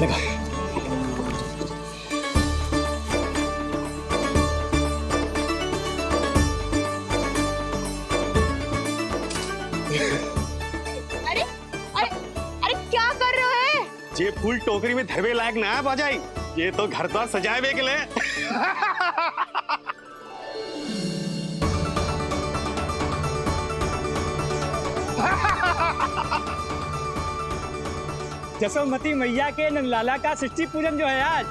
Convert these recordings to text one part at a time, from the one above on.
लगा। अरे अरे अरे क्या कर रहे हो? ये फूल टोकरी में धरवे लायक ना है बाजाई, ये तो घर द्वार सजाए के लिए। जसोमती मैया के नंदलाला का षष्ठी पूजन जो है आज।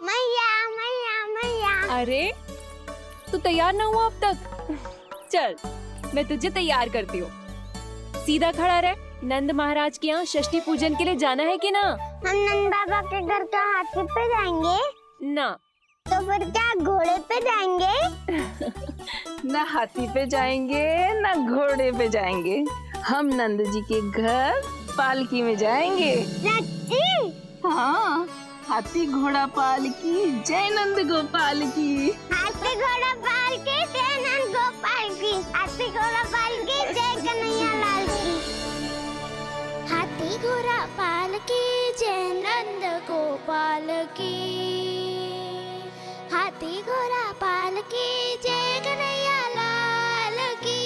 मैया मैया मैया। अरे तू तैयार ना हुआ अब तक? चल मैं तुझे तैयार करती हूँ। सीधा खड़ा रह। नंद महाराज के यहाँ षष्ठी पूजन के लिए जाना है कि ना? हम नंद बाबा के घर का हाथी पे जाएंगे ना। तो फिर क्या घोड़े पे जाएंगे? ना हाथी पे जाएंगे ना घोड़े पे जाएंगे, हम नंद जी के घर पालकी में जाएंगे। सच्ची? हाँ, हाथी घोड़ा पालकी जय नंद गोपाल की। हाथी घोड़ा पाल के जय नंद गोपाल की। हाथी घोड़ा पाल के जय कन्हैया लाल की। हाथी घोड़ा पाल के जय नंद गोपाल की। हाथी घोड़ा पाल के जय कन्हैया लाल की।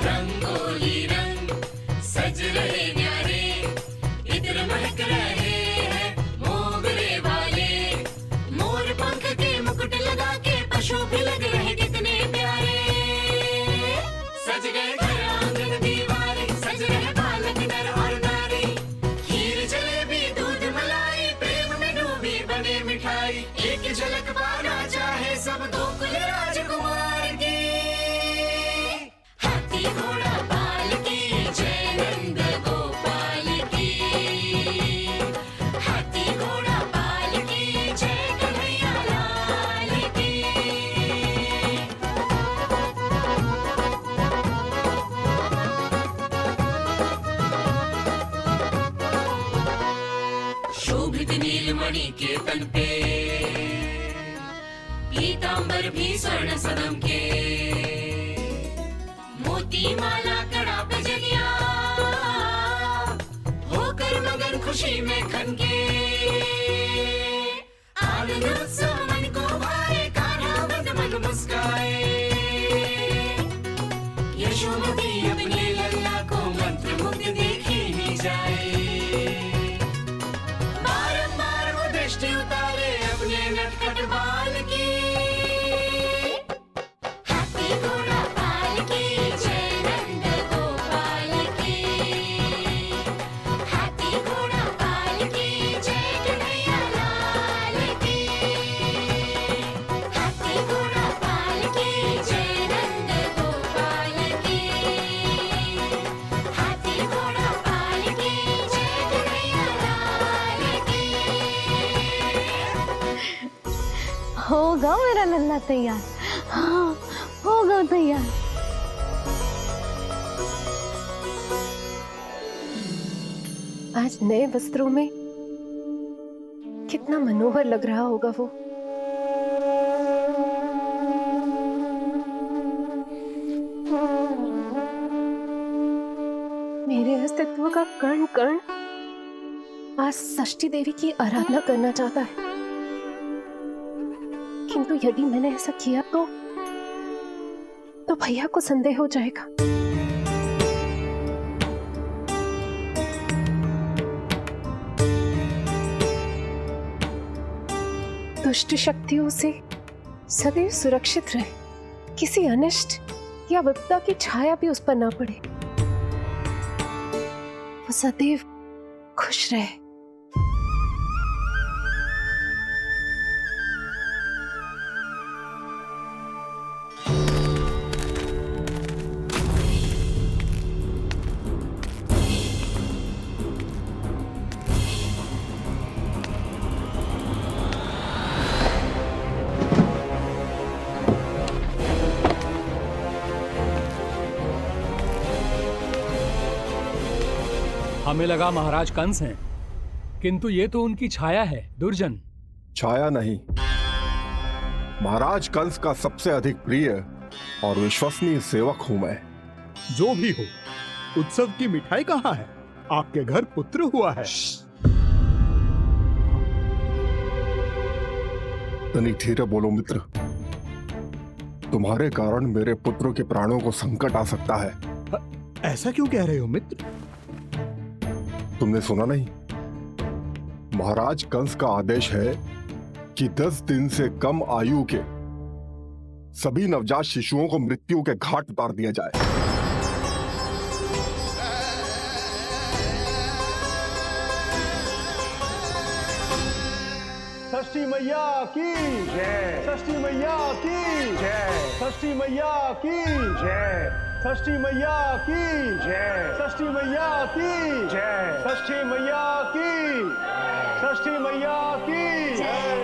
रंगोली रंग सज रहे न्यारे, इत्र महक रहे हैं मोगरे वाले। मोर पंख के मुकुट लगा के पशु भी लग रहे कितने प्यारे। सज गए घर आंगन दीवारे, सज रहे बालक नर और नारी। खीर जलेबी दूध मलाई, प्रेम में डूबी बने मिठाई। एक झलक पाना चाहे सब गोकुल राजकुमार की। हाथी घोड़ा पाल की जय नंद गोपाल की। हाथी घोड़ा पाल की जय कन्हैया लाल की। शोभित नीलमणि के तन पे, पीतांबर भी स्वर्ण सदम के। मोती माला कड़ा बजनिया, होकर मगन खुशी में खनके। आनंद उत्सव मन को भाए, कान्हा बंद मन मुस्काए। यशोमती अपने लल्ला को मंत्र मुग्ध देखी ही जाए। बारंबार वो दृष्टि उतारे अपने नटखट बाल की। हाथी घोड़ा पाल की जय नंद गोपाल की। हाथी घोड़ा पाल की जय कन्हैया लाल की। हाथी घोड़ा पाल की जय नंद गोपाल की। हाथी घोड़ा पाल की जय कन्हैया लाल की। होगा मेरा नन्ना तैयार। हाँ होगा तैयार। आज नए वस्त्रों में कितना मनोहर लग रहा होगा वो। मेरे अस्तित्व का कण कण आज षष्ठी देवी की आराधना करना चाहता है, किंतु यदि मैंने ऐसा किया तो भैया को संदेह हो जाएगा। दुष्ट शक्तियों से सदैव सुरक्षित रहे, किसी अनिष्ट या विपदा की छाया भी उस पर ना पड़े, वो सदैव खुश रहे। हमें लगा महाराज कंस हैं, किंतु ये तो उनकी छाया है दुर्जन। छाया नहीं, महाराज कंस का सबसे अधिक प्रिय और विश्वसनीय सेवक हूं मैं। जो भी हो, उत्सव की मिठाई कहाँ है? आपके घर पुत्र हुआ है। तनिक धीरे बोलो मित्र। तुम्हारे कारण मेरे पुत्र के प्राणों को संकट आ सकता है। ऐसा क्यों कह रहे हो मित्र? तुमने सुना नहीं? महाराज कंस का आदेश है कि 10 दिन से कम आयु के सभी नवजात शिशुओं को मृत्यु के घाट उतार दिया जाए। षष्ठी मैया की जय। षष्ठी मैया की जय। षष्ठी मैया की जय। षष्ठी मैया की जय। षष्ठी मैया की जय। षष्ठी मैया की। षष्ठी मैया की जय।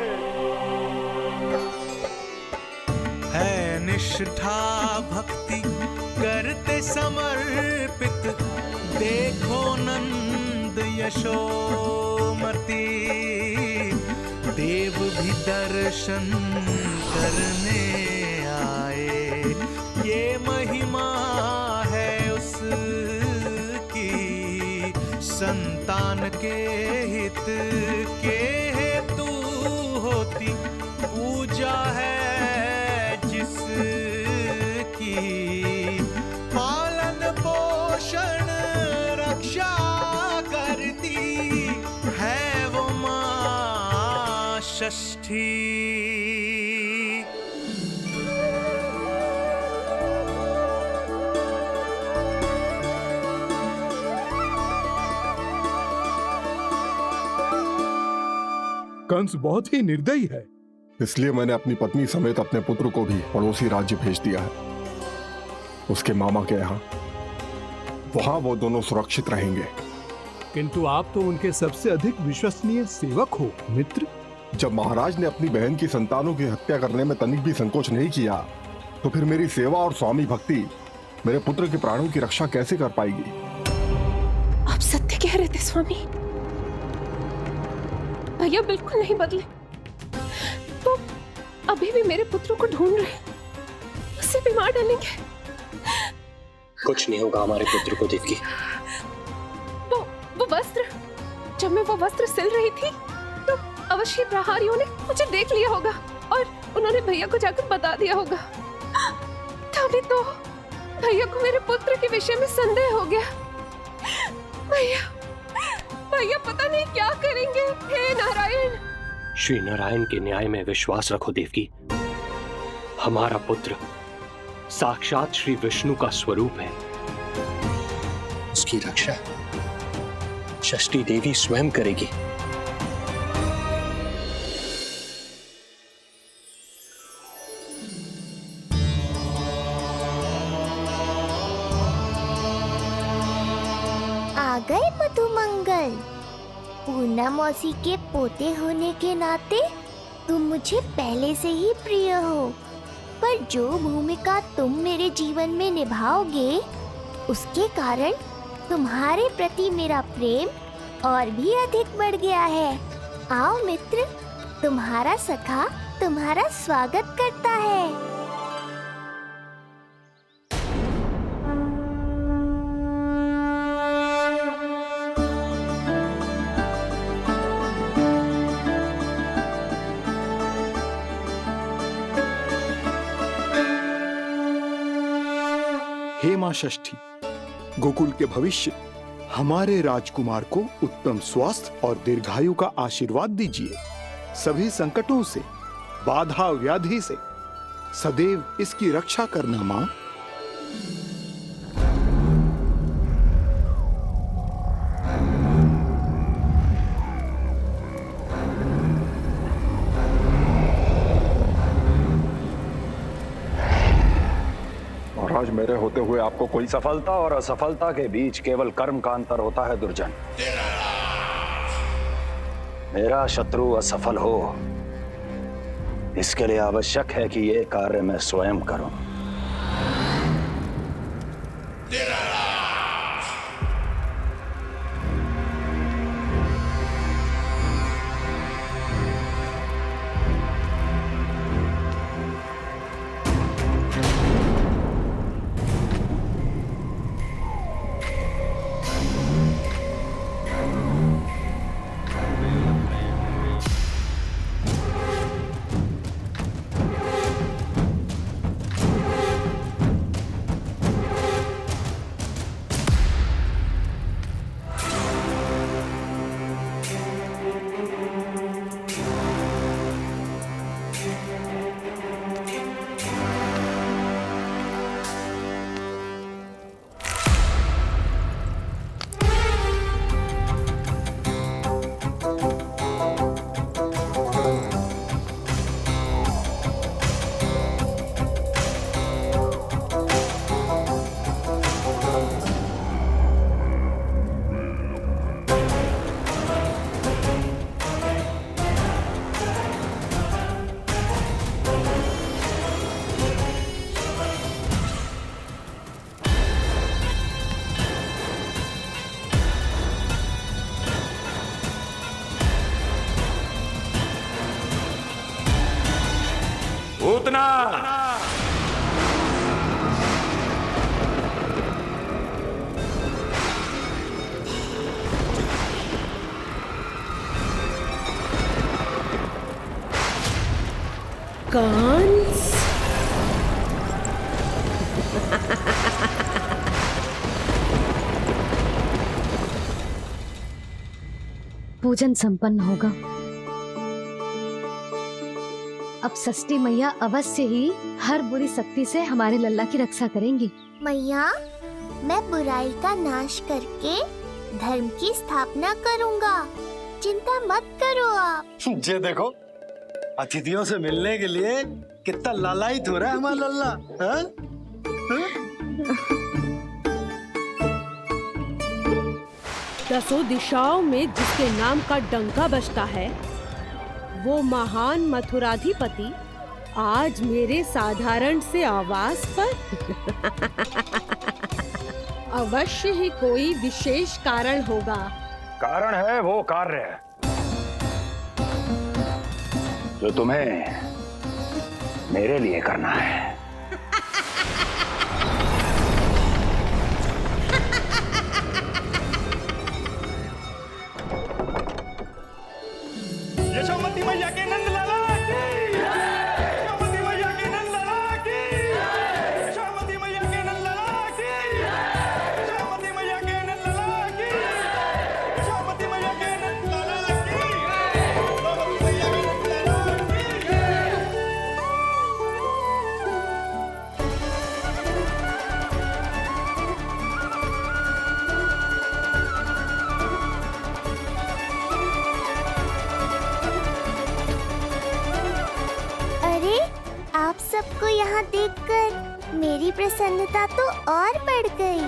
है निष्ठा भक्ति करते समर्पित, देखो नंद यशोमती, देव भी दर्शन करने आए। ये महिमा है उसकी, संतान के हित के हेतु होती पूजा है जिसकी। पालन पोषण रक्षा करती है वो माँ षष्ठी। कंस बहुत ही निर्दयी है। इसलिए मैंने अपनी पत्नी समेत अपने पुत्र को भी पड़ोसी राज्य भेज दिया है, उसके मामा के यहाँ। वहां वो दोनों सुरक्षित रहेंगे। किंतु आप तो उनके सबसे अधिक विश्वसनीय सेवक हो मित्र। जब महाराज ने अपनी बहन की संतानों की हत्या करने में तनिक भी संकोच नहीं किया, तो फिर मेरी सेवा और स्वामी भक्ति मेरे पुत्र के प्राणों की रक्षा कैसे कर पाएगी? आप सत्य कह रहे थे स्वामी। भैया बिल्कुल नहीं बदले, तो अभी भी मेरे पुत्र को ढूंढ रहे, उसे भी मार डालेंगे। कुछ नहीं होगा हमारे पुत्र को देवकी। वो वस्त्र, जब मैं वो वस्त्र सिल रही थी तो अवश्य प्रहारियों ने मुझे देख लिया होगा और उन्होंने भैया को जाकर बता दिया होगा। तभी तो भैया को मेरे पुत्र के विषय में संदेह हो गया। भैया पता नहीं क्या करेंगे। हे नारायण। श्री नारायण के न्याय में विश्वास रखो देवकी। हमारा पुत्र साक्षात श्री विष्णु का स्वरूप है। उसकी रक्षा षष्ठी देवी स्वयं करेगी। आ गए मधुमंगल। पूर्णा मौसी के पोते होने के नाते तुम मुझे पहले से ही प्रिय हो, पर जो भूमिका तुम मेरे जीवन में निभाओगे उसके कारण तुम्हारे प्रति मेरा प्रेम और भी अधिक बढ़ गया है। आओ मित्र, तुम्हारा सखा तुम्हारा स्वागत करता है। हे मां षष्ठी, गोकुल के भविष्य हमारे राजकुमार को उत्तम स्वास्थ्य और दीर्घायु का आशीर्वाद दीजिए। सभी संकटों से, बाधा व्याधि से सदैव इसकी रक्षा करना मां। महाराज, मेरे होते हुए आपको कोई सफलता और असफलता के बीच केवल कर्म का अंतर होता है दुर्जन। मेरा शत्रु असफल हो, इसके लिए आवश्यक है कि ये कार्य मैं स्वयं करूं। पूतना, कंस, पूजन संपन्न होगा। अब षष्ठी मैया अवश्य ही हर बुरी शक्ति से हमारे लल्ला की रक्षा करेंगी। मैया, मैं बुराई का नाश करके धर्म की स्थापना करूंगा, चिंता मत करो आप। ये देखो, अतिथियों से मिलने के लिए कितना लालायित हो रहा है हमारा लल्ला। हाँ? दसों दिशाओं में जिसके नाम का डंका बजता है, वो महान मथुराधिपति आज मेरे साधारण से आवास पर अवश्य ही कोई विशेष कारण होगा। कारण है वो कार्य जो तुम्हें मेरे लिए करना है। यशोमती मैया के नंद लाला की, यशोमती मैया के नंद लाला की, यशोमती मैया के नंद लाला की, यशोमती मैया के नंद लाला की, यशोमती मैया के नंद लाला की, यशोमती मैया के नंद लाला की। अरे, आप सबको यहाँ देखकर मेरी प्रसन्नता तो और बढ़ गई।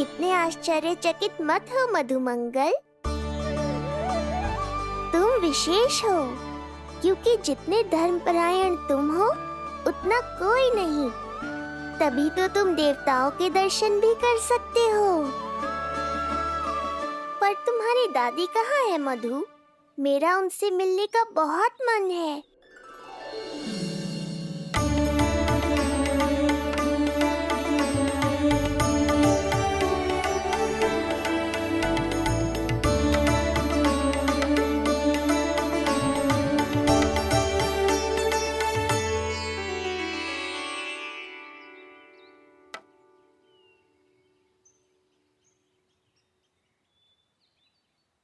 इतने आश्चर्यचकित मत हो मधुमंगल, तुम विशेष हो, क्योंकि जितने धर्मपरायण तुम हो उतना कोई नहीं। तभी तो तुम देवताओं के दर्शन भी कर सकते हो। पर तुम्हारी दादी कहाँ है मधु? मेरा उनसे मिलने का बहुत मन है।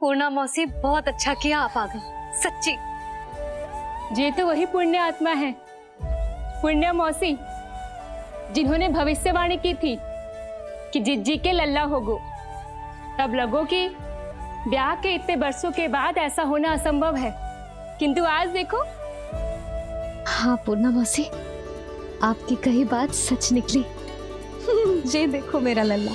पूर्णा मौसी, बहुत अच्छा किया आप आ गई, सच्ची। ये तो वही पुण्य आत्मा है, पुण्य मौसी, जिन्होंने भविष्यवाणी की थी कि जिज्जी के लल्ला होगो। तब लगो कि ब्याह के इतने बरसों के बाद ऐसा होना असंभव है, किंतु आज देखो। हाँ पूर्णा मौसी, आपकी कही बात सच निकली। ये देखो मेरा लल्ला।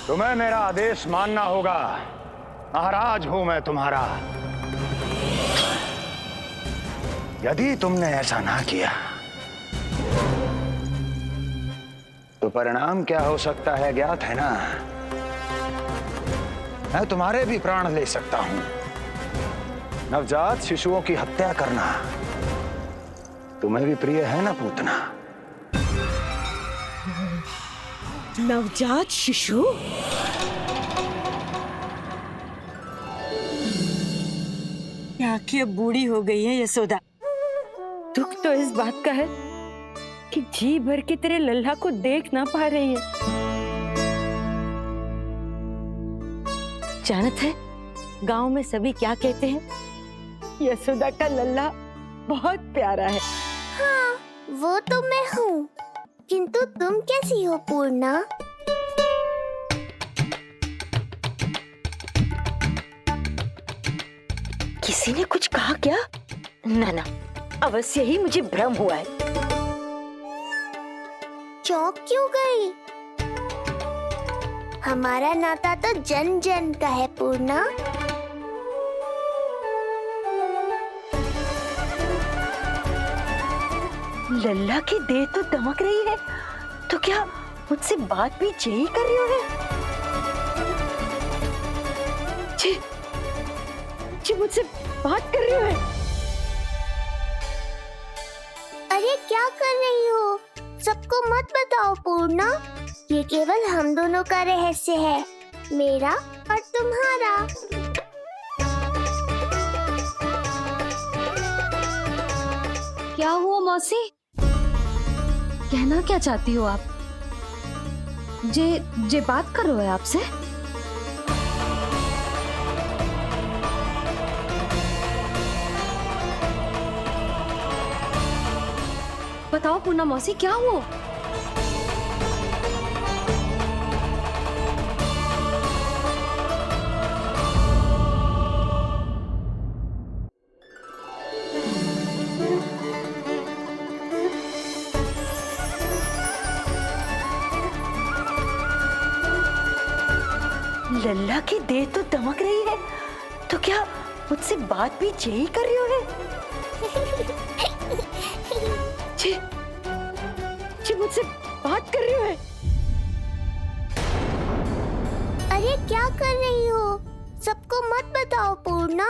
तुम्हें मेरा आदेश मानना होगा। महाराज हूं मैं तुम्हारा। यदि तुमने ऐसा ना किया तो परिणाम क्या हो सकता है ज्ञात है ना? मैं तुम्हारे भी प्राण ले सकता हूं। नवजात शिशुओं की हत्या करना तुम्हें भी प्रिय है ना पूतना? नवजात शिशु? आंखें अब बूढ़ी हो गई है यशोदा। दुख तो इस बात का है कि जी भर के तेरे लल्ला को देख ना पा रही है। जानत है गांव में सभी क्या कहते हैं? यशोदा का लल्ला बहुत प्यारा है। हाँ, वो तो मैं हूँ, किंतु तुम कैसी हो पूर्णा? किसी ने कुछ कहा क्या? ना ना, अवश्य ही मुझे भ्रम हुआ है। चौंक क्यों गई? हमारा नाता तो जन जन का है पूर्णा। लल्ला की देह तो दमक रही है, तो क्या मुझसे बात भी यही कर रही है? जी मुझसे बात कर रही है। अरे क्या कर रही हो? सबको मत बताओ पूर्णा, ये केवल हम दोनों का रहस्य है, मेरा और तुम्हारा। क्या हुआ मौसी? कहना क्या चाहती हो आप? जे बात कर रहे हो आपसे? बताओ पूर्णा मौसी, क्या हुआ? लल्ला की देह तो दमक रही है, तो क्या मुझसे बात भी यही कर रही है? जी मुझसे बात कर रही है। अरे क्या कर रही हो? सबको मत बताओ पूर्णा,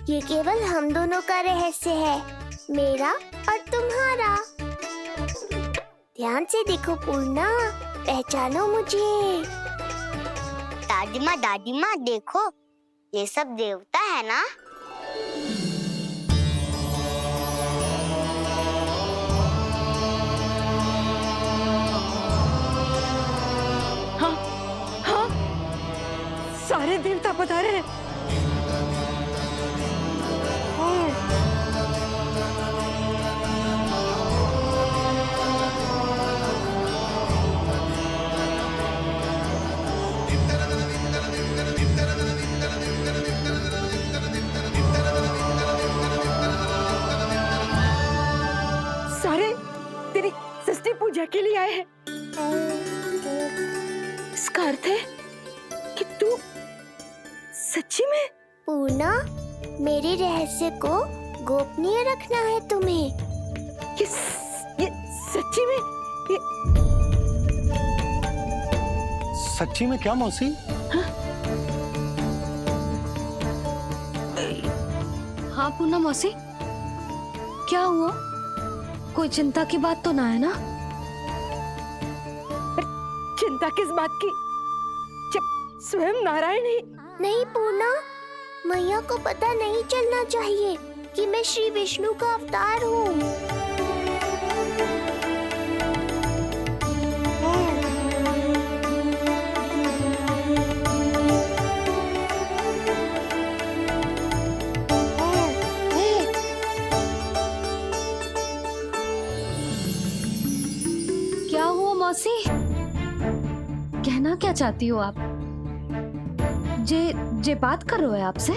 ये केवल हम दोनों का रहस्य है, मेरा और तुम्हारा। ध्यान से देखो पूर्णा, पहचानो मुझे। दादी माँ देखो, ये सब देवता है ना? हाँ हाँ, सारे देवता पधारे हैं। सारे तेरी सृष्टि पूजा के लिए आए हैं। इसका अर्थ है कि तू सच्ची में? पूर्णा, मेरे रहस्य को गोपनीय रखना है तुम्हें। ये सच्ची में? सच्ची में क्या मौसी? हाँ पूर्णा मौसी, क्या हुआ? कोई चिंता की बात तो ना है ना? चिंता किस बात की, जब स्वयं नारायण ही। नहीं पूर्णा, मैया को पता नहीं चलना चाहिए कि मैं श्री विष्णु का अवतार हूँ। क्या हुआ मौसी? कहना क्या चाहती हो आप? जे बात कर रहे हो आपसे?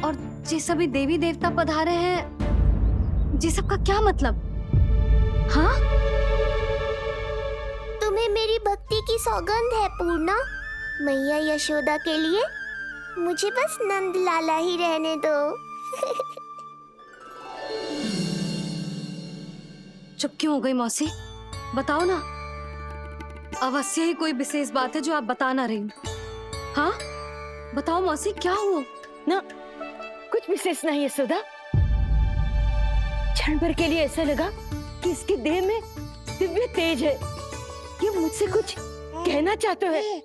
और जे सभी देवी देवता पधारे हैं, जे सबका क्या मतलब? हाँ? तुम्हें मेरी भक्ति की सौगंध है पूर्णा। मैया यशोदा के लिए मुझे बस नंद लाला ही रहने दो। चुप क्यों हो गई मौसी? बताओ ना, अवश्य ही कोई विशेष बात है जो आप बता ना रही। हाँ बताओ मौसी, क्या हुआ? ना, कुछ विशेष नहीं यशोदा। क्षण भर के लिए ऐसा लगा कि इसकी देह में दिव्य तेज है, ये मुझसे कुछ कहना चाहते हैं।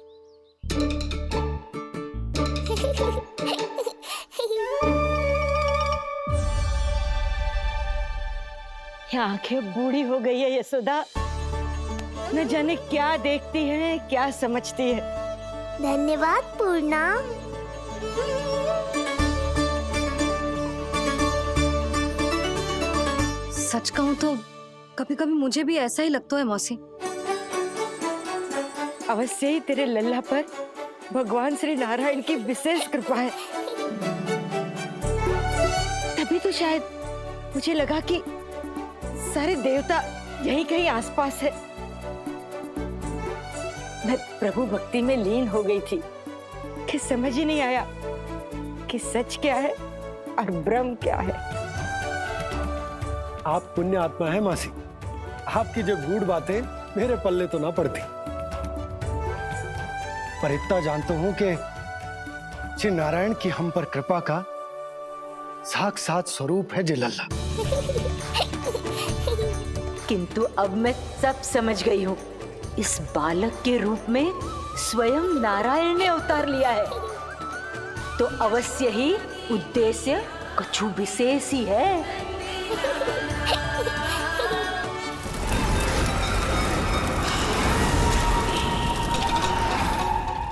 ये आंखें बूढ़ी हो गई है यशोदा, न जाने क्या देखती है, क्या समझती है। धन्यवाद पूर्णा। सच कहूं तो कभी कभी मुझे भी ऐसा ही लगता है मौसी। अवश्य ही तेरे लल्ला पर भगवान श्री नारायण की विशेष कृपा है। तभी तो शायद मुझे लगा कि सारे देवता यहीं कहीं आसपास है। मैं प्रभु भक्ति में लीन हो गई थी कि समझ ही नहीं आया कि सच क्या है और भ्रम क्या है। आप पुण्य आत्मा है मासी, आपकी जो गूढ़ बातें मेरे पल्ले तो ना पड़ती, पर इतना जानता हूं कि श्री नारायण की हम पर कृपा का साक्षात स्वरूप है जिलल्ला। किंतु अब मैं सब समझ गई हूँ। इस बालक के रूप में स्वयं नारायण ने अवतार लिया है, तो अवश्य ही उद्देश्य कुछ विशेष ही है।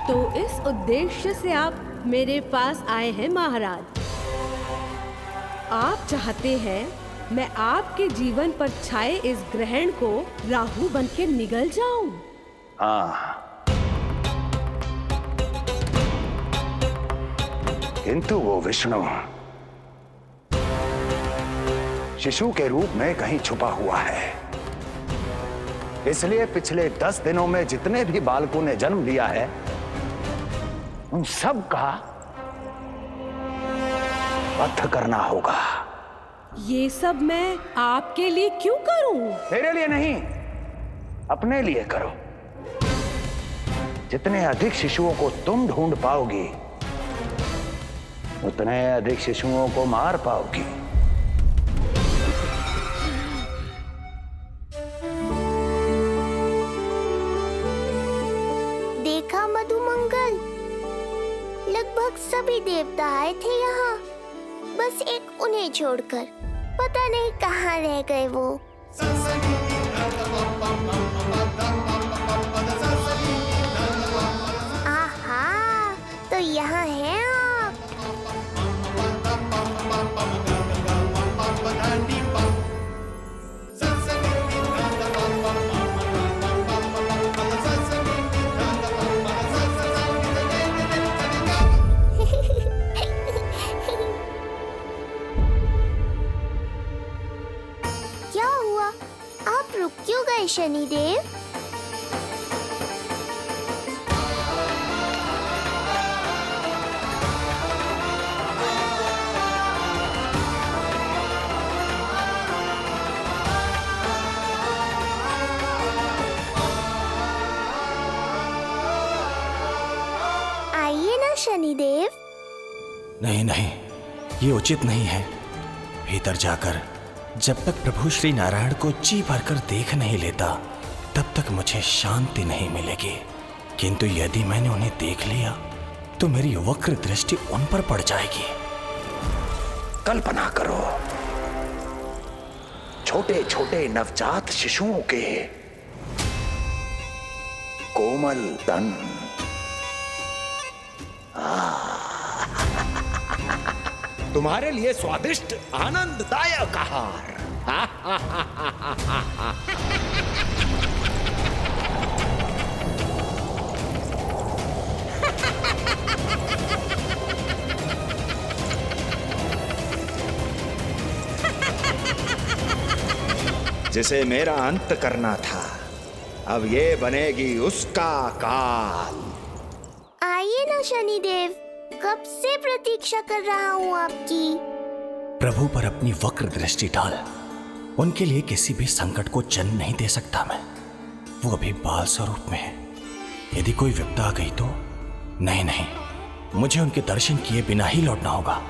तो इस उद्देश्य से आप मेरे पास आए हैं महाराज। आप चाहते हैं मैं आपके जीवन पर छाए इस ग्रहण को राहु बन के निगल जाऊं? हाँ, किंतु वो विष्णु शिशु के रूप में कहीं छुपा हुआ है। इसलिए पिछले 10 दिनों में जितने भी बालकों ने जन्म लिया है, उन सब का वध करना होगा। ये सब मैं आपके लिए क्यों करूं? तेरे लिए नहीं, अपने लिए करो। जितने अधिक शिशुओं को तुम ढूंढ पाओगी, उतने अधिक शिशुओं को मार पाओगी। देखा मधुमंगल, लगभग सभी देवता आए थे यहाँ, बस एक उन्हें छोड़कर। पता नहीं कहाँ रह गए वो। आहा, तो यहाँ हैं आप। क्या हुआ? आप रुक क्यों गए शनिदेव? आइए ना शनिदेव। नहीं नहीं, ये उचित नहीं है। भीतर जाकर जब तक प्रभु श्री नारायण को जी भरकर देख नहीं लेता, तब तक मुझे शांति नहीं मिलेगी। किंतु यदि मैंने उन्हें देख लिया तो मेरी वक्र दृष्टि उन पर पड़ जाएगी। कल्पना करो, छोटे छोटे नवजात शिशुओं के कोमल तन, तुम्हारे लिए स्वादिष्ट आनंददायक आहार। जिसे मेरा अंत करना था, अब ये बनेगी उसका काल। आइए ना शनिदेव, कब से प्रतीक्षा कर रहा हूँ आपकी। प्रभु पर अपनी वक्र दृष्टि डाल। उनके लिए किसी भी संकट को जन्म नहीं दे सकता मैं। वो अभी बाल स्वरूप में है। यदि कोई विपदा आ गई तो नहीं नहीं, मुझे उनके दर्शन किए बिना ही लौटना होगा।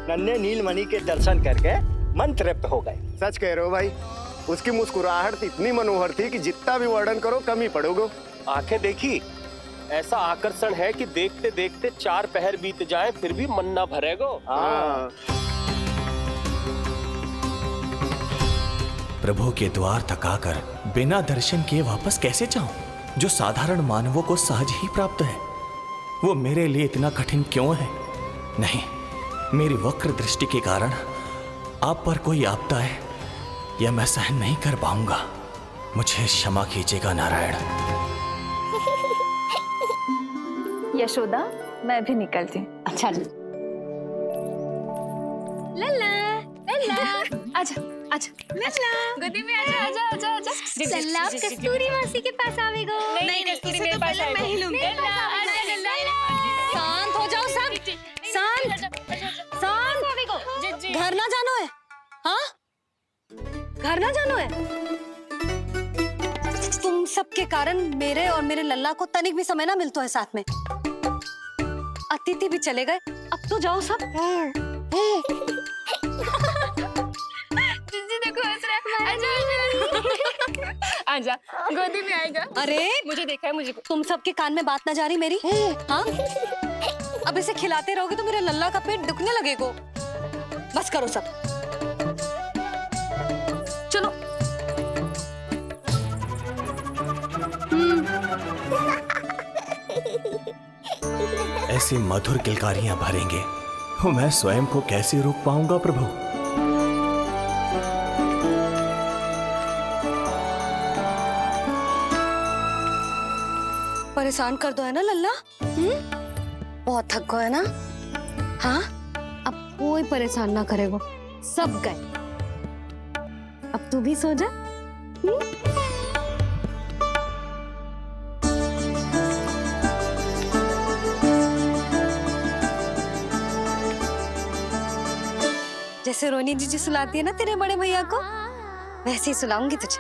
नन्हे नीलमणि के दर्शन करके मन तृप्त हो गए। सच कह रहे हो भाई, उसकी मुस्कुराहट इतनी मनोहर थी कि जितना भी वर्णन करो कम ही पड़ोगे। आंखें देखी, ऐसा आकर्षण है कि देखते देखते 4 पहर बीत जाए फिर भी मन ना भरेगो। प्रभु के द्वार तक आकर बिना दर्शन किए वापस कैसे जाऊं, जो साधारण मानवों को सहज ही प्राप्त है। वो मेरे लिए इतना कठिन क्यों है? नहीं, मेरी वक्र दृष्टि के कारण आप पर कोई आपदा है या मैं सहन नहीं कर पाऊंगा। मुझे क्षमा कीजिएगा नारायण। यशोदा, मैं भी निकलती हूँ। अच्छा जी। लल्ला लल्ला आजा आजा लल्ला गोदी में आजा आजा आजा आजा। लल्ला कस्तूरी मासी के पास आवेगो। नहीं कस्तूरी मेरे पास आएगा। मैं ही लूंगी। लल्ला आजा लल्ला। शांत हो जाओ सब, शांत शांत। घर ना जानो है? हाँ, घर ना जानो है? तुम सबके कारण मेरे और मेरे लल्ला को तनिक भी समय ना मिलता है साथ में। अतिथि भी चले गए, अब तो जाओ सब। जिज्जी देखो हंस रहा है। आजा आजा गोदी में आएगा। अरे मुझे देखा है मुझे। तुम सबके कान में बात ना जा रही मेरी? हाँ, अब इसे खिलाते रहोगे तो मेरे लल्ला का पेट दुखने लगेगा। बस करो सब, चलो। ऐसी मधुर किलकारियां भरेंगे तो मैं स्वयं को कैसे रोक पाऊंगा प्रभु। परेशान कर दो है ना लल्ला? बहुत थक गए ना? हाँ, अब कोई परेशान ना करेगा, सब गए। अब तू भी सो जा। जैसे रोनी जीजी सुलाती है ना तेरे बड़े भैया को, वैसे ही सुलाऊंगी तुझे।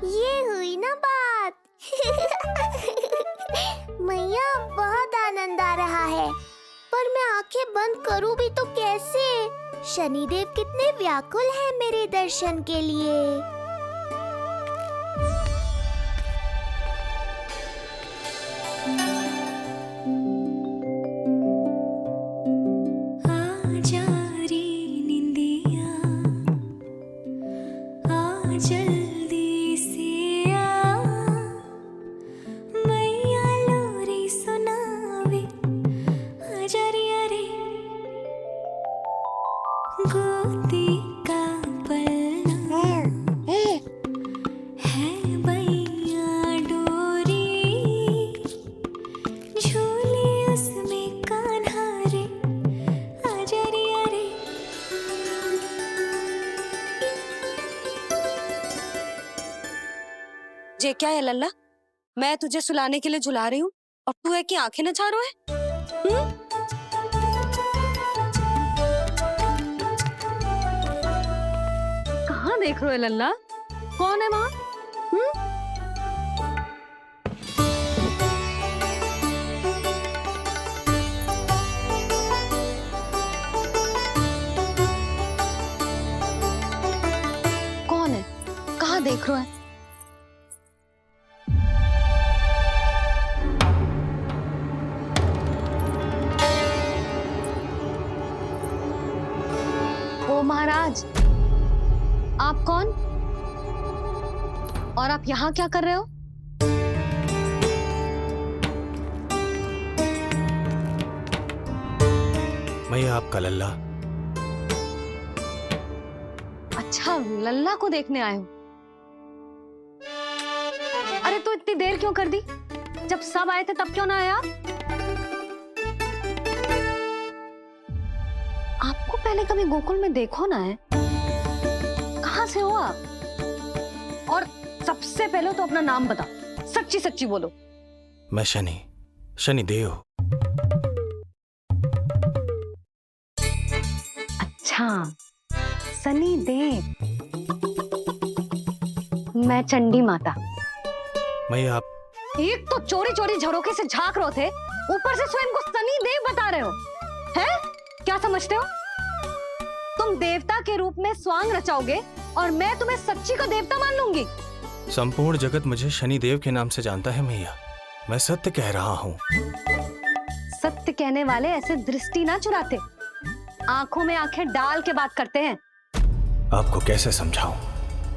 ये हुई ना बात। मैया, बहुत आनंद आ रहा है, पर मैं आंखें बंद करूं भी तो कैसे? शनिदेव कितने व्याकुल हैं मेरे दर्शन के लिए। आजा रे निंदिया, आ जल्दी से आ, मैया लोरी सुनावे, आजा रे गोदी का पलना है बैया डोरी, झूले उसमें कान्हा रे, आजा रे। ये क्या है लल्ला? मैं तुझे सुलाने के लिए झुला रही हूँ और तू है कि आंखें नचा रहा है? कहाँ देख रहे हो लल्ला? कौन है वहाँ? कौन है? कहाँ देख रहे हो? ओ महाराज, आप कौन और आप यहाँ क्या कर रहे हो? मैं आपका लल्ला। अच्छा, लल्ला को देखने आए हो? अरे तो इतनी देर क्यों कर दी? जब सब आए थे तब क्यों ना आया? आपको पहले कभी गोकुल में देखो ना है? कहाँ से हो आप? और सबसे पहले तो अपना नाम बताओ, सच्ची सच्ची बोलो। मैं शनिदेव। अच्छा, सनी देव। मैं चंडी माता। मैं आप एक तो चोरी चोरी झरोखे से झांक रहे थे, ऊपर से स्वयं को सनी देव बता रहे हो, हैं? क्या समझते हो? तुम देवता के रूप में स्वांग रचाओगे और मैं तुम्हें सच्ची का देवता मान लूंगी। संपूर्ण जगत मुझे शनिदेव के नाम से जानता है मैया। मैं सत्य कह रहा हूँ। सत्य कहने वाले ऐसे दृष्टि ना चुराते, आंखों में आंखें डाल के बात करते हैं। आपको कैसे समझाऊं?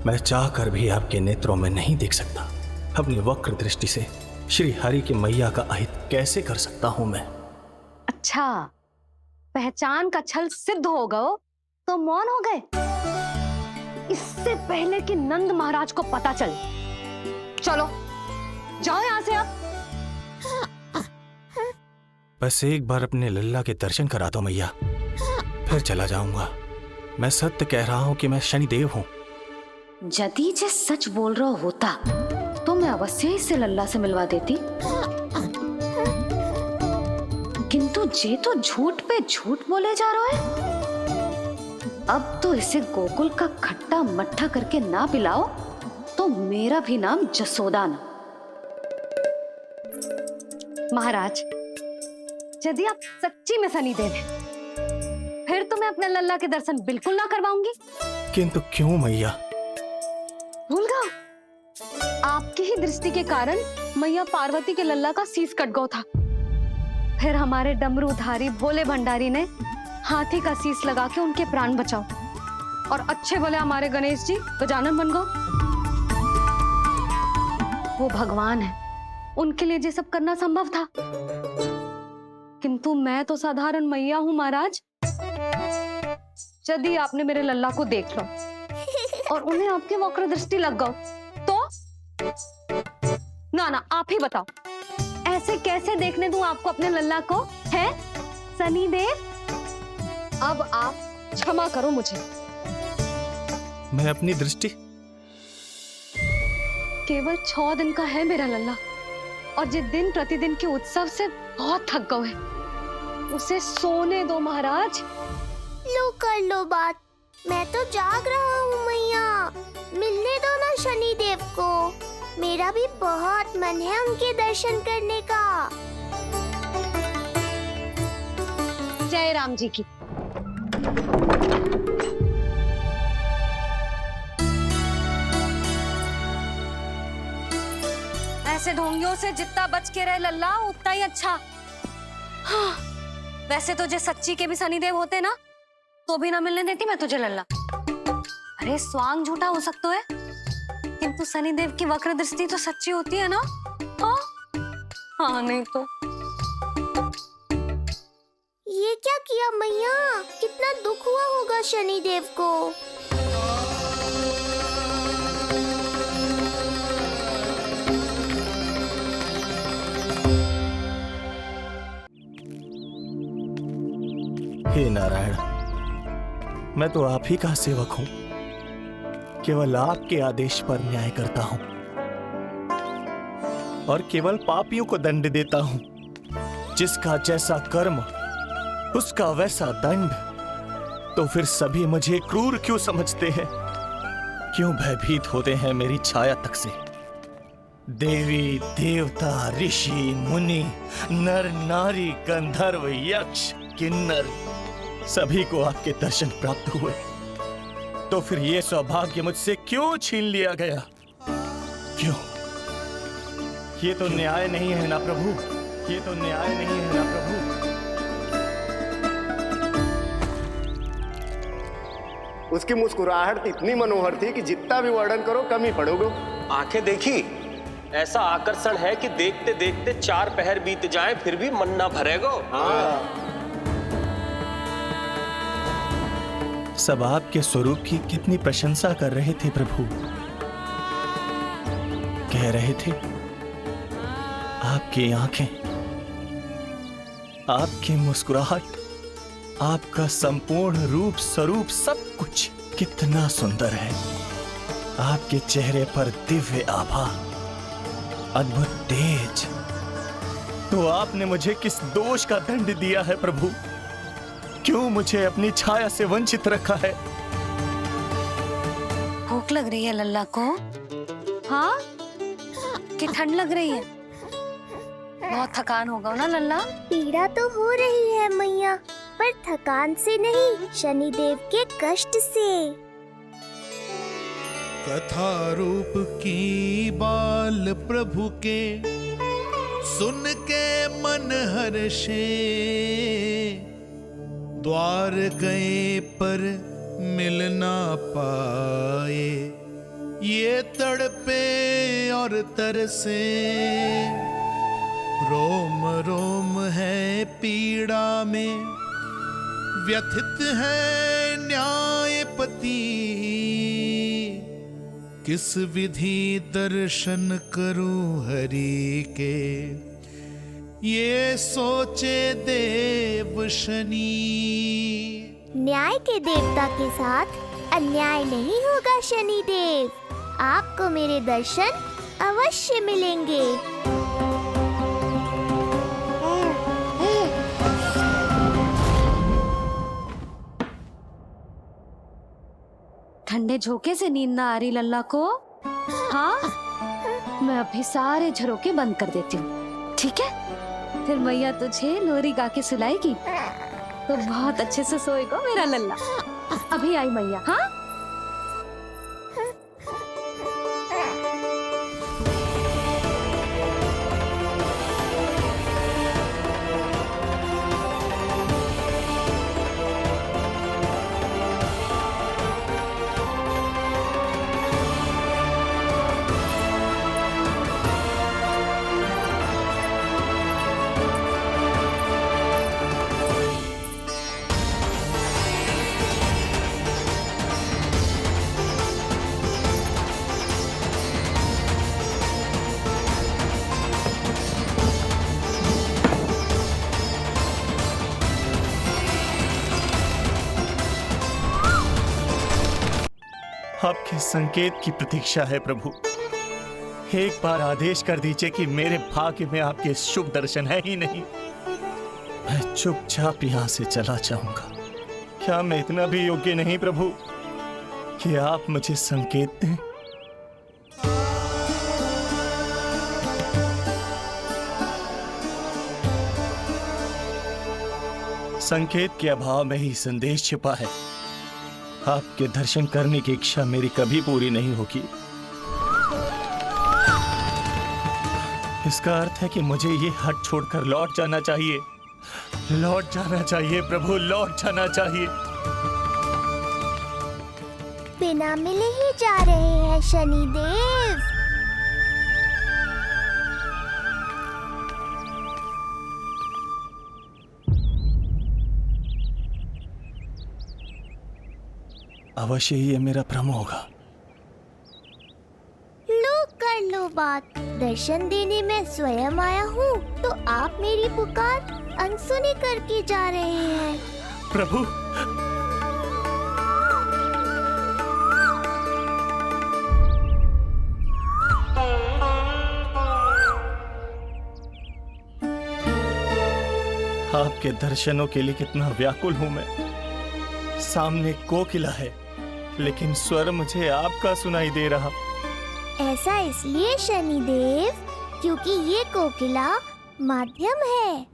मैं चाह कर भी आपके नेत्रों में नहीं देख सकता। अपनी वक्र दृष्टि से श्री हरि की मैया का अहित कैसे कर सकता हूं मैं? अच्छा, पहचान का छल सिद्ध हो गया तो मौन हो गए, इससे पहले कि नंद महाराज को पता चले। चलो जाओ यहां से अब। बस एक बार अपने लल्ला के दर्शन करा दो मैया, फिर चला जाऊंगा। मैं सत्य कह रहा हूं कि मैं शनिदेव हूं। यदि जे सच बोल रहा होता तो मैं अवश्य ही इसे लल्ला से मिलवा देती, किंतु जे तो झूठ पे झूठ बोले जा रहा है। अब तो इसे गोकुल का खट्टा मट्ठा करके ना पिलाओ तो मेरा भी नाम जसोदा ना। महाराज, यदि आप सच्ची में शनिदेव हैं, फिर तो मैं अपने लल्ला के दर्शन बिल्कुल ना करवाऊंगी। किंतु क्यों मैया? भूल गया, आपकी ही दृष्टि के कारण मैया पार्वती के लल्ला का शीश कट गया था। फिर हमारे डमरूधारी भोले भंडारी ने हाथी का शीश लगा के उनके प्राण बचाओ, और अच्छे भले हमारे गणेश जी गजानन बन गए। वो भगवान है, उनके लिए ये सब करना संभव था, किंतु मैं तो साधारण मैया हूं महाराज। यदि आपने मेरे लल्ला को देख लो और उन्हें आपकी वक्र दृष्टि लग गई तो ना आप ही बताओ, ऐसे कैसे देखने दूं आपको अपने लल्ला को? है शनिदेव, अब आप क्षमा करो मुझे। मैं अपनी दृष्टि केवल 6 दिन का है मेरा लल्ला, और जिस दिन प्रतिदिन के उत्सव से बहुत थक गए हैं, उसे सोने दो महाराज। लो कर लो बात, मैं तो जाग रहा हूँ मैया, मिलने दो ना शनिदेव को, मेरा भी बहुत मन है उनके दर्शन करने का। जय राम जी की। ऐसे ढोंगियों से जितना बच के रहे लल्ला उतना ही अच्छा। हाँ, वैसे तो जे सच्ची के भी शनिदेव होते ना तो भी ना मिलने देती मैं तुझे लल्ला। अरे स्वांग झूठा हो सकता है, किंतु शनिदेव की वक्र दृष्टि तो सच्ची होती है ना। हाँ हाँ, नहीं तो ये क्या किया मैया, कितना दुख हुआ होगा शनिदेव को। हे नारायण, मैं तो आप ही का सेवक हूं, केवल आपके आदेश पर न्याय करता हूं और केवल पापियों को दंड देता हूं। जिसका जैसा कर्म उसका वैसा दंड। तो फिर सभी मुझे क्रूर क्यों समझते हैं? क्यों भयभीत होते हैं मेरी छाया तक से? देवी देवता ऋषि मुनि नर नारी गंधर्व यक्ष किन्नर सभी को आपके दर्शन प्राप्त हुए, तो फिर ये सौभाग्य मुझसे क्यों छीन लिया गया? क्यों? ये तो न्याय नहीं है ना प्रभु, ये तो न्याय नहीं है ना प्रभु। उसकी मुस्कुराहट इतनी मनोहर थी कि जितना भी वर्णन करो कम ही पड़ोगे। आंखें देखी, ऐसा आकर्षण है कि देखते देखते 4 पहर बीत जाए फिर भी मन ना भरेगा। हाँ। सब आपके स्वरूप की कितनी प्रशंसा कर रहे थे प्रभु। कह रहे थे आपकी आंखें, आपकी मुस्कुराहट, आपका संपूर्ण रूप स्वरूप सब कुछ कितना सुंदर है। आपके चेहरे पर दिव्य आभा, अद्भुत तेज। तो आपने मुझे किस दोष का दंड दिया है प्रभु? क्यों मुझे अपनी छाया से वंचित रखा है? भूख लग रही है लल्ला को? हाँ, कि ठंड लग रही है? बहुत थकान होगा ना लल्ला? पीड़ा तो हो रही है मैया, पर थकान से नहीं, शनिदेव के कष्ट से। कथा रूप की बाल प्रभु के सुन के मन हर्षे, द्वार गए पर मिल ना पाए, ये तड़पे और तरसे, रोम रोम है पीड़ा में, व्यथित है न्यायपति, किस विधि दर्शन करूं हरि के, ये सोचे देव शनि। न्याय के देवता के साथ अन्याय नहीं होगा शनि देव, आपको मेरे दर्शन अवश्य मिलेंगे। ठंडे झोंके से नींद ना आ रही लल्ला को? हाँ, मैं अभी सारे झरोके बंद कर देती हूँ, ठीक है? फिर मैया तुझे लोरी गा के सुलाएगी तो बहुत अच्छे से सोएगा मेरा लल्ला। अभी आई मैया। हाँ, आपके संकेत की प्रतीक्षा है प्रभु। एक बार आदेश कर दीजिए कि मेरे भाग्य में आपके शुभ दर्शन है ही नहीं, मैं चुपचाप यहाँ से चला जाऊंगा। क्या मैं इतना भी योग्य नहीं प्रभु कि आप मुझे संकेत दें? संकेत के अभाव में ही संदेश छिपा है। आपके दर्शन करने की इच्छा मेरी कभी पूरी नहीं होगी। इसका अर्थ है कि मुझे ये हट छोड़कर लौट जाना चाहिए। लौट जाना चाहिए प्रभु, लौट जाना चाहिए। बिना मिले ही जा रहे हैं शनिदेव। अवश्य ही ये मेरा भ्रम होगा। लो कर लो बात, दर्शन देने मैं स्वयं आया हूँ तो आप मेरी पुकार अनसुनी करके जा रहे हैं। प्रभु, आपके दर्शनों के लिए कितना व्याकुल हूँ मैं। सामने कोकिला है लेकिन स्वर मुझे आपका सुनाई दे रहा। ऐसा इसलिए शनिदेव क्योंकि ये कोकिला माध्यम है,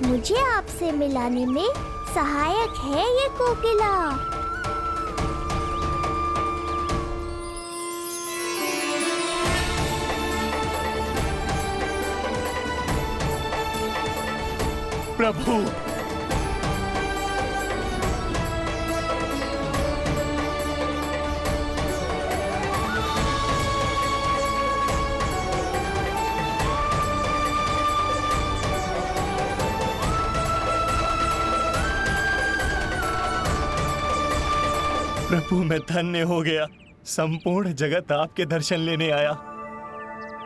मुझे आपसे मिलाने में सहायक है ये कोकिला। प्रभु, प्रभु मैं धन्य हो गया। संपूर्ण जगत आपके दर्शन लेने आया,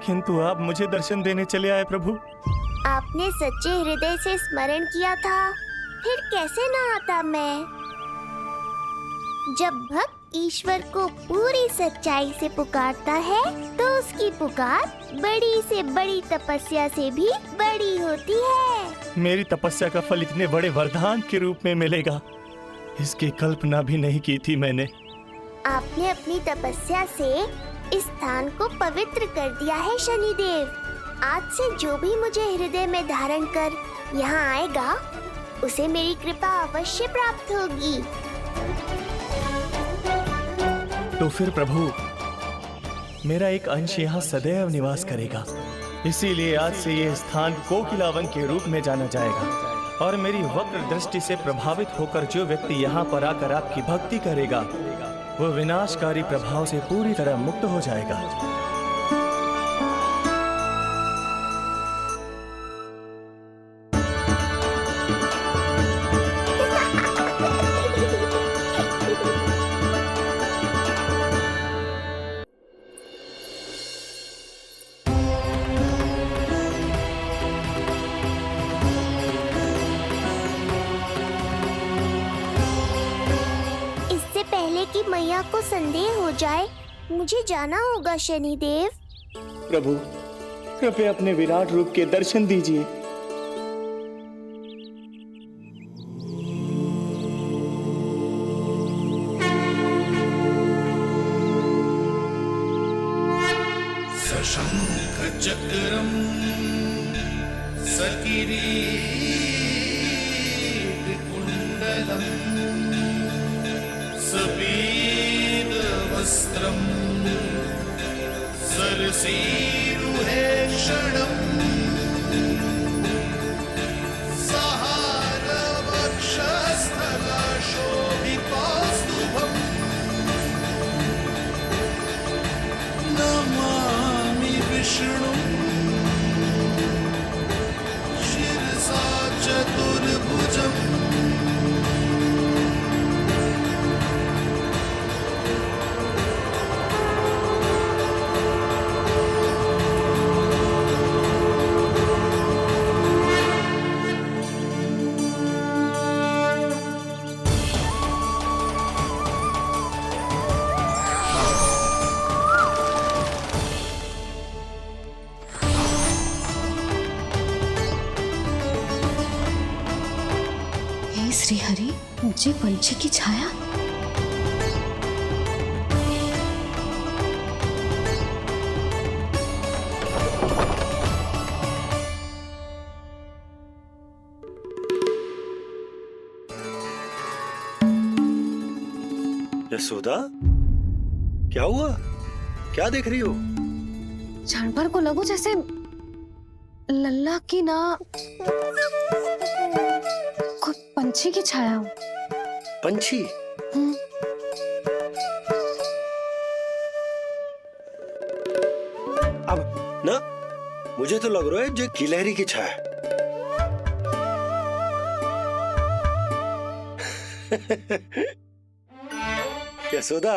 किंतु आप मुझे दर्शन देने चले आए प्रभु। आपने सच्चे हृदय से स्मरण किया था, फिर कैसे ना आता मैं। जब भक्त ईश्वर को पूरी सच्चाई से पुकारता है तो उसकी पुकार बड़ी से बड़ी तपस्या से भी बड़ी होती है। मेरी तपस्या का फल इतने बड़े वरदान के रूप में मिलेगा, इसकी कल्पना भी नहीं की थी मैंने। आपने अपनी तपस्या से इस स्थान को पवित्र कर दिया है शनिदेव। आज से जो भी मुझे हृदय में धारण कर यहाँ आएगा उसे मेरी कृपा अवश्य प्राप्त होगी। तो फिर प्रभु, मेरा एक अंश यहाँ सदैव निवास करेगा, इसीलिए आज से ये स्थान कोकिलावन के रूप में जाना जाएगा। और मेरी वक्र दृष्टि से प्रभावित होकर जो व्यक्ति यहाँ पर आकर आपकी भक्ति करेगा वो विनाशकारी प्रभाव से पूरी तरह मुक्त हो जाएगा। कि मैया को संदेह हो जाए, मुझे जाना होगा शनिदेव। प्रभु कृपया अपने विराट रूप के दर्शन दीजिए। सशंख चक्रम सकिरीट कुंडलम सबीद वस्त्रम सरसीरुहे क्षणम सहार वक्षस्थलशोभितौस्तुभम् नमामि विष्णु शिरसा चतुर्भुजम्। श्री हरि, मुझे पंछी की छाया। यशोदा, क्या हुआ? क्या देख रही हो? क्षण भर को लगो जैसे लल्ला की ना कोई पंछी की छाया हो। पंछी? अब ना मुझे तो लग रहा है जो गिलहरी की छाया। यशोदा,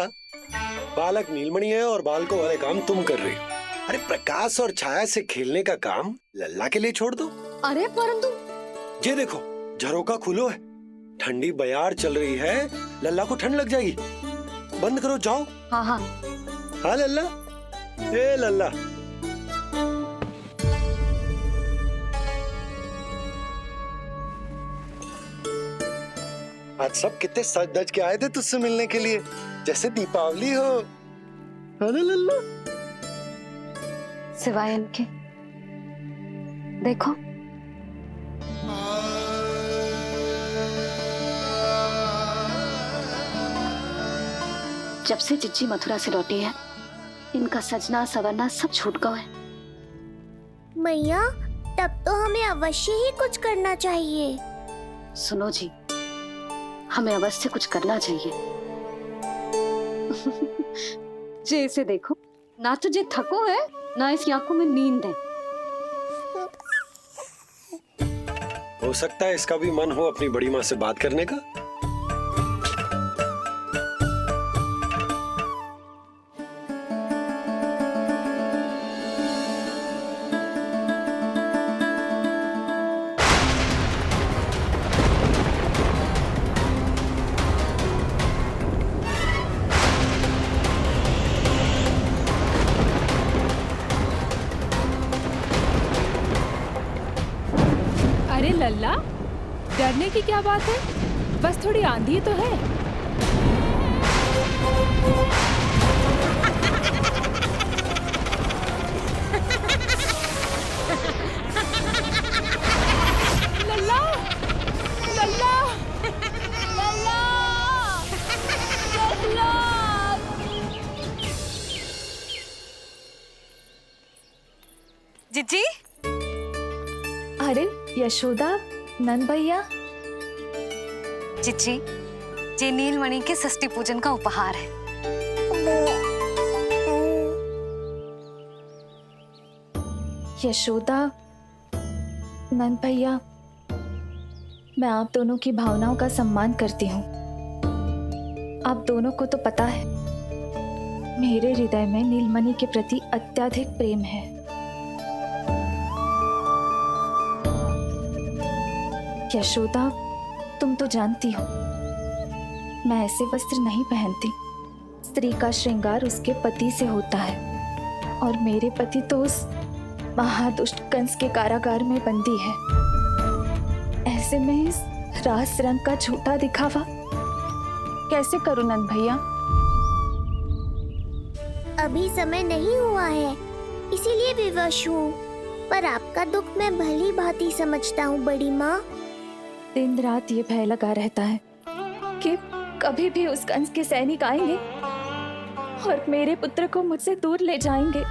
बालक नीलमणि है और बालकों वाले काम तुम कर रही हो। अरे प्रकाश और छाया से खेलने का काम लल्ला के लिए छोड़ दो। अरे परंतु ये देखो, झरोका खुलो है, ठंडी बयार चल रही है, लल्ला को ठंड लग जाएगी। बंद करो, जाओ। हाँ हाँ हाँ लल्ला, ए लल्ला। आज सब कितने सज धज के आए थे तुझसे मिलने के लिए, जैसे दीपावली हो, है ना लल्ला? सिवाय इनके देखो, जब से चिच्ची मथुरा से लौटी है, इनका सजना सवरना सब छूट गया है। मैया, तब तो हमें अवश्य ही कुछ करना चाहिए। सुनो जी, हमें अवश्य कुछ करना चाहिए। जे इसे देखो, ना तो जे थको है, ना इसकी आंखों में नींद है। हो सकता है इसका भी मन हो अपनी बड़ी माँ से बात करने का। अरे लल्ला, डरने की क्या बात है? बस थोड़ी आंधी तो है। लल्ला, लल्ला, लल्ला, लल्ला। जिज्जी, अरे यशोदा, नंद भैया। जिज्जी, ये नीलमणि के षष्ठी पूजन का उपहार है। यशोदा, नंद भैया, मैं आप दोनों की भावनाओं का सम्मान करती हूँ। आप दोनों को तो पता है, मेरे हृदय में नीलमणि के प्रति अत्यधिक प्रेम है। यशोदा, तुम तो जानती हो, मैं ऐसे वस्त्र नहीं पहनती। स्त्री का श्रृंगार उसके पति से होता है और मेरे पति तो उस महादुष्ट कंस के कारागार में बंदी है। ऐसे में इस रास रंग का झूठा दिखावा कैसे करूं नंद भैया? अभी समय नहीं हुआ है, इसीलिए विवश हूँ। पर आपका दुख मैं भली भांति समझता हूँ बड़ी माँ। दिन रात ये भय लगा रहता है कि कभी भी उस कंस के सैनिक आएंगे और मेरे पुत्र को मुझसे दूर ले जाएंगे।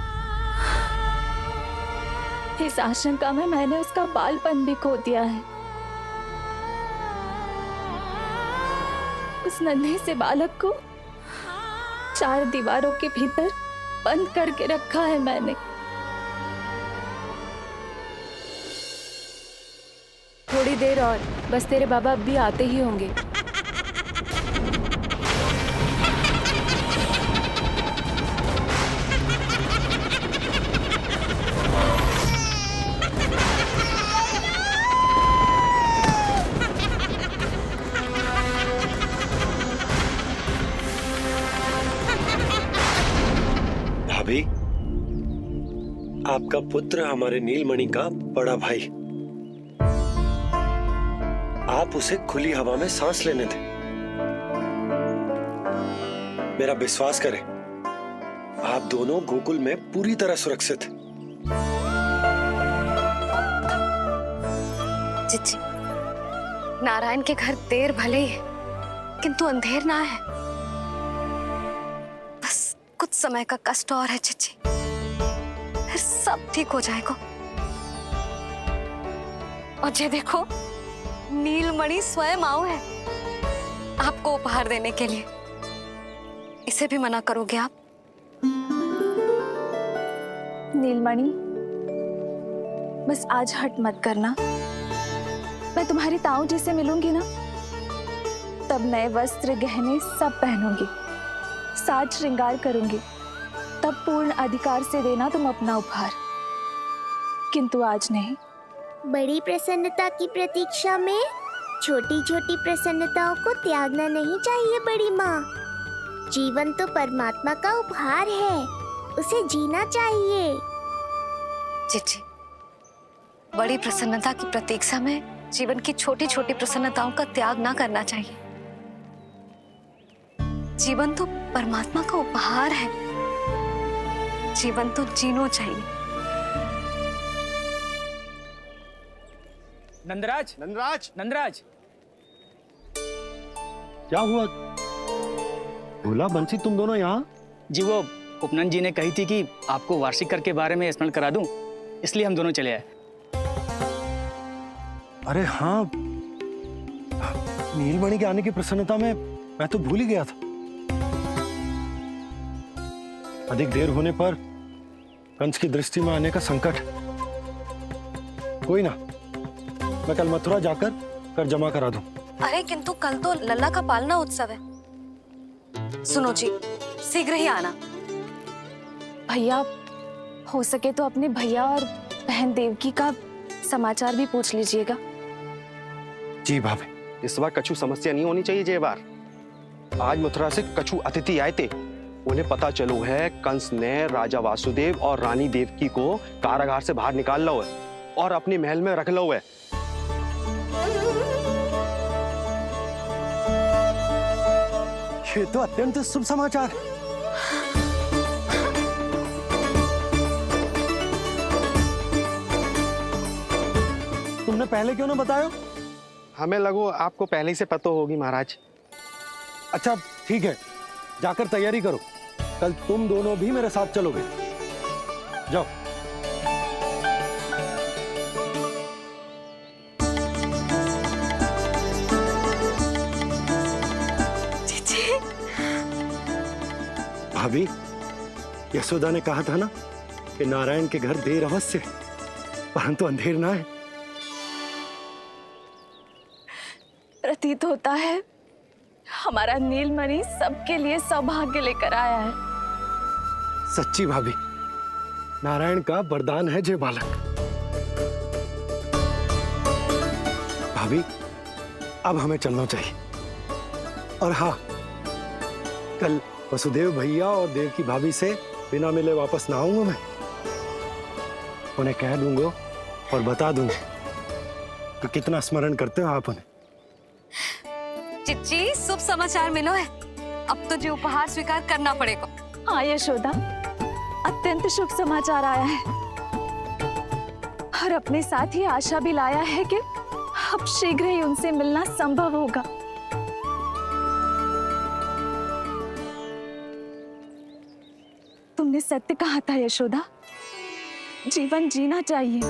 इस आशंका में मैंने उसका बालपन भी खो दिया है। उस नन्हे से बालक को 4 दीवारों के भीतर बंद करके रखा है मैंने। थोड़ी देर और, बस तेरे बाबा अब भी आते ही होंगे। भाभी, आपका पुत्र हमारे नीलमणि का बड़ा भाई। आप उसे खुली हवा में सांस लेने दें। मेरा विश्वास करें, आप दोनों गोकुल में पूरी तरह सुरक्षित हैं। चिच्ची, नारायण के घर देर भले ही है, किंतु अंधेर ना है। बस कुछ समय का कष्ट और है चिच्ची, फिर सब ठीक हो जाएगा। और ये देखो, नीलमणि स्वयं आओ है आपको उपहार देने के लिए। इसे भी मना करोगे आप? नीलमणि, बस आज हट मत करना। मैं तुम्हारी ताऊ जी से मिलूंगी ना, तब नए वस्त्र गहने सब पहनूंगी, साज श्रृंगार करूंगी, तब पूर्ण अधिकार से देना तुम अपना उपहार। किंतु आज नहीं। बड़ी प्रसन्नता की प्रतीक्षा में छोटी छोटी प्रसन्नताओं को त्यागना नहीं चाहिए बड़ी माँ। जीवन तो परमात्मा का उपहार है, उसे जीना चाहिए। चिच्ची, बड़ी प्रसन्नता की प्रतीक्षा में जीवन की छोटी छोटी प्रसन्नताओं का त्याग ना करना चाहिए। जीवन तो परमात्मा का उपहार है, जीवन तो जीना चाहिए। नंदराज, नंदराज, नंदराज, क्या हुआ? भोला, बंसी, तुम दोनों यहाँ? जी वो उपनंद जी ने कही थी कि आपको वार्षिक कर के बारे में स्मरण करा दूं, इसलिए हम दोनों चले आए। अरे हाँ, नीलमणि के आने की प्रसन्नता में मैं तो भूल ही गया था। अधिक देर होने पर कंस की दृष्टि में आने का संकट। कोई ना, मैं कल मथुरा जाकर कर जमा करा दूं। अरे किंतु कल तो लल्ला का पालना उत्सव है। सुनो जी, शीघ्र ही आना। भैया, हो सके तो अपने भैया और बहन देवकी का समाचार भी पूछ लीजिएगा। जी भाभी। इस बार कछु समस्या नहीं होनी चाहिए। ये बार आज मथुरा से कछु अतिथि आए थे, उन्हें पता चलो है कंस ने राजा वासुदेव और रानी देवकी को कारागार से बाहर निकाल लो है और अपने महल में रख लो है। ये तो अत्यंत शुभ समाचार है। तुमने पहले क्यों ना बताया? हमें लगो आपको पहले ही से पता होगी महाराज। अच्छा ठीक है, जाकर तैयारी करो, कल तुम दोनों भी मेरे साथ चलोगे। जाओ। भाभी, यशोदा ने कहा था ना कि नारायण के घर देर अवश्य, परंतु अंधेर ना है। प्रतीत होता है हमारा नीलमणि सबके लिए सौभाग्य लेकर आया है। सच्ची भाभी, नारायण का वरदान है जे बालक। भाभी, अब हमें चलना चाहिए। और हाँ, कल वसुदेव भैया और देव की भाभी से बिना मिले वापस ना आऊंगा मैं। उन्हें कह दूंगा और बता दूंगा कि कितना स्मरण करते हो आप उन्हें। चिच्ची, शुभ समाचार मिलो है। अब तो जो उपहार स्वीकार करना पड़ेगा। हाँ यशोदा, अत्यंत शुभ समाचार आया है और अपने साथ ही आशा भी लाया है कि अब शीघ्र ही उनसे मिलना संभव होगा। तुमने सत्य कहा था यशोदा, जीवन जीना चाहिए।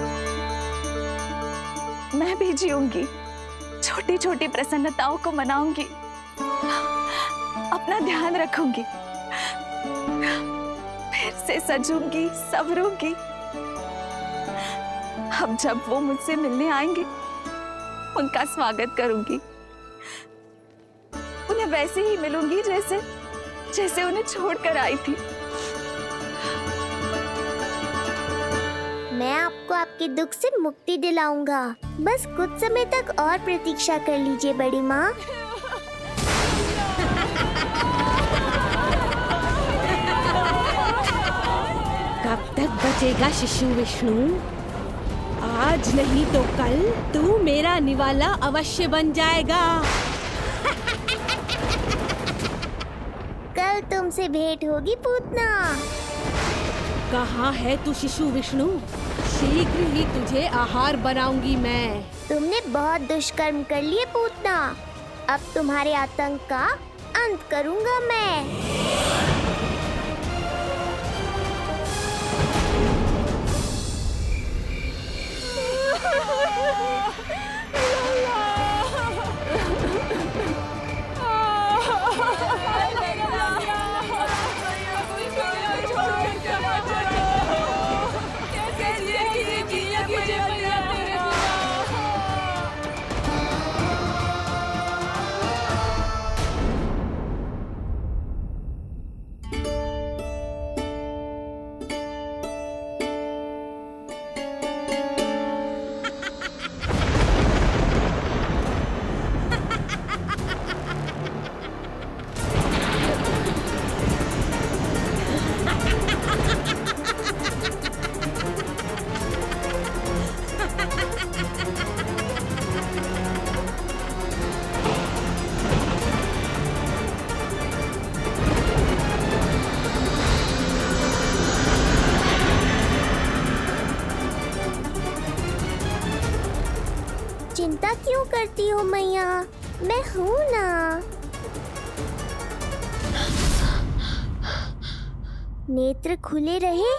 मैं भी जीऊंगी, छोटी छोटी प्रसन्नताओं को मनाऊंगी, अपना ध्यान रखूंगी, फिर से सजूंगी, संवरूंगी। अब जब वो मुझसे मिलने आएंगे, उनका स्वागत करूंगी। उन्हें वैसे ही मिलूंगी जैसे जैसे उन्हें छोड़कर आई थी। मैं आपको आपके दुख से मुक्ति दिलाऊंगा। बस कुछ समय तक और प्रतीक्षा कर लीजिए बड़ी माँ। कब तक बचेगा शिशु विष्णु? आज नहीं तो कल तू मेरा निवाला अवश्य बन जाएगा। कल तुमसे भेंट होगी पूतना। कहाँ है तू शिशु विष्णु? शीघ्र ही तुझे आहार बनाऊंगी मैं। तुमने बहुत दुष्कर्म कर लिए पूतना। अब तुम्हारे आतंक का अंत करूंगा मैं। चिंता क्यों करती हो मैया? मैं हूँ ना। नेत्र खुले रहे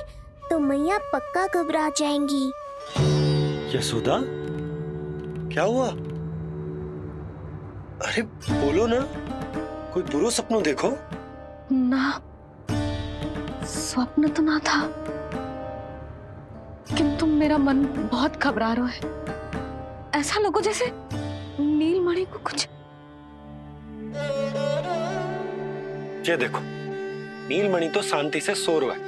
तो मैया पक्का घबरा जाएंगी। यशोदा, क्या हुआ? अरे बोलो ना, कोई बुरा सपना देखो। ना, स्वप्न तो ना था, किंतु मेरा मन बहुत घबरा रहा है। ऐसा लगो जैसे नीलमणि को कुछ। ये देखो, नीलमणि तो शांति से सो रहा है,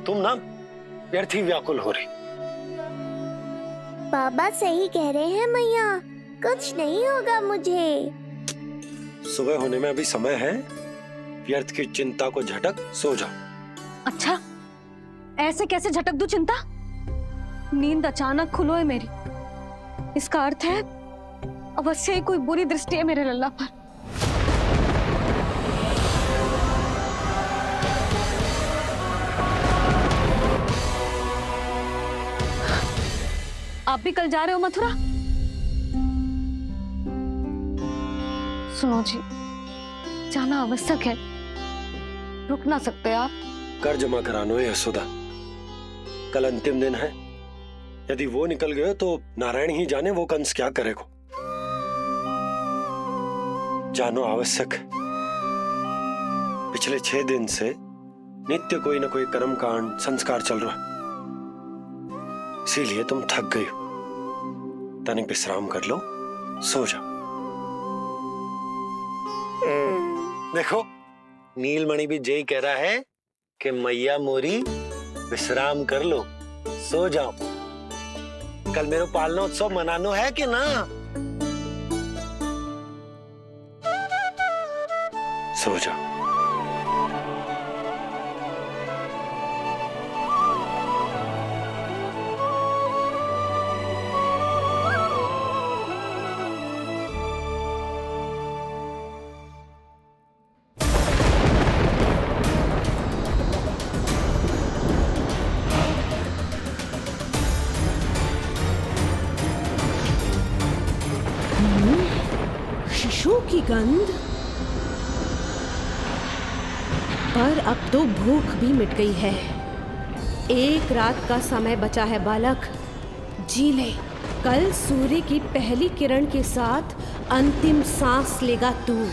तुम ना व्यर्थ ही व्याकुल हो रही। बाबा सही कह रहे हैं मैया, कुछ नहीं होगा मुझे। सुबह होने में अभी समय है, व्यर्थ की चिंता को झटक सो जाओ। अच्छा, ऐसे कैसे झटक दूं चिंता? नींद अचानक खुलो है मेरी। इसका अर्थ है अवश्य ही कोई बुरी दृष्टि है मेरे लल्ला पर। आप भी कल जा रहे हो मथुरा? सुनो जी, जाना आवश्यक है, रुक ना सकते आप। कर जमा करानो है यशोदा, कल अंतिम दिन है। यदि वो निकल गए तो नारायण ही जाने वो कंस क्या करेगा। जानो आवश्यक। पिछले 6 दिन से नित्य कोई ना कोई कर्म कांड संस्कार चल रहा, इसीलिए तुम थक गई हो। तनिक विश्राम कर लो, सो जाओ। देखो, नीलमणि भी जय कह रहा है कि मैया मोरी विश्राम कर लो, सो जाओ। कल मेरा पालना उत्सव मनानो है कि ना? सो जा। शिशु की गंध। पर अब तो भूख भी मिट गई है। एक रात का समय बचा है बालक, जी ले। कल सूर्य की पहली किरण के साथ अंतिम सांस लेगा तू।